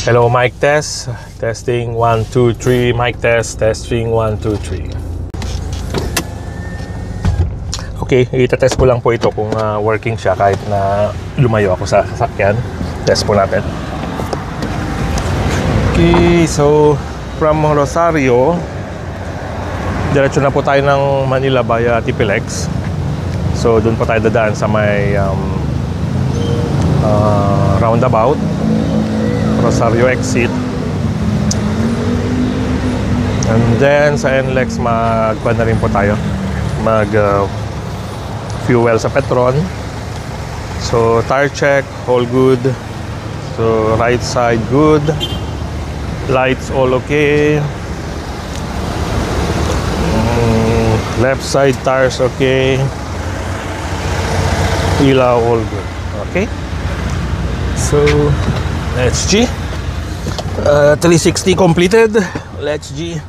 Hello, mic test. Testing 1, 2, 3. Mic test. Testing 1, 2, 3. Okay, itetest ko lang po ito kung working siya kahit na lumayo ako sa sasakyan. Test po natin. Okay, so from Rosario, diretso na po tayo ng Manila via TPLX. So doon po tayo dadaan sa may roundabout, Rosario exit. And then sa NLEX magkuhan na rin po tayo, fuel sa Petron. So tire check, all good. So right side good, lights all okay, left side tires okay, ilaw all good. Okay, so let's G 360 completed. Let's G.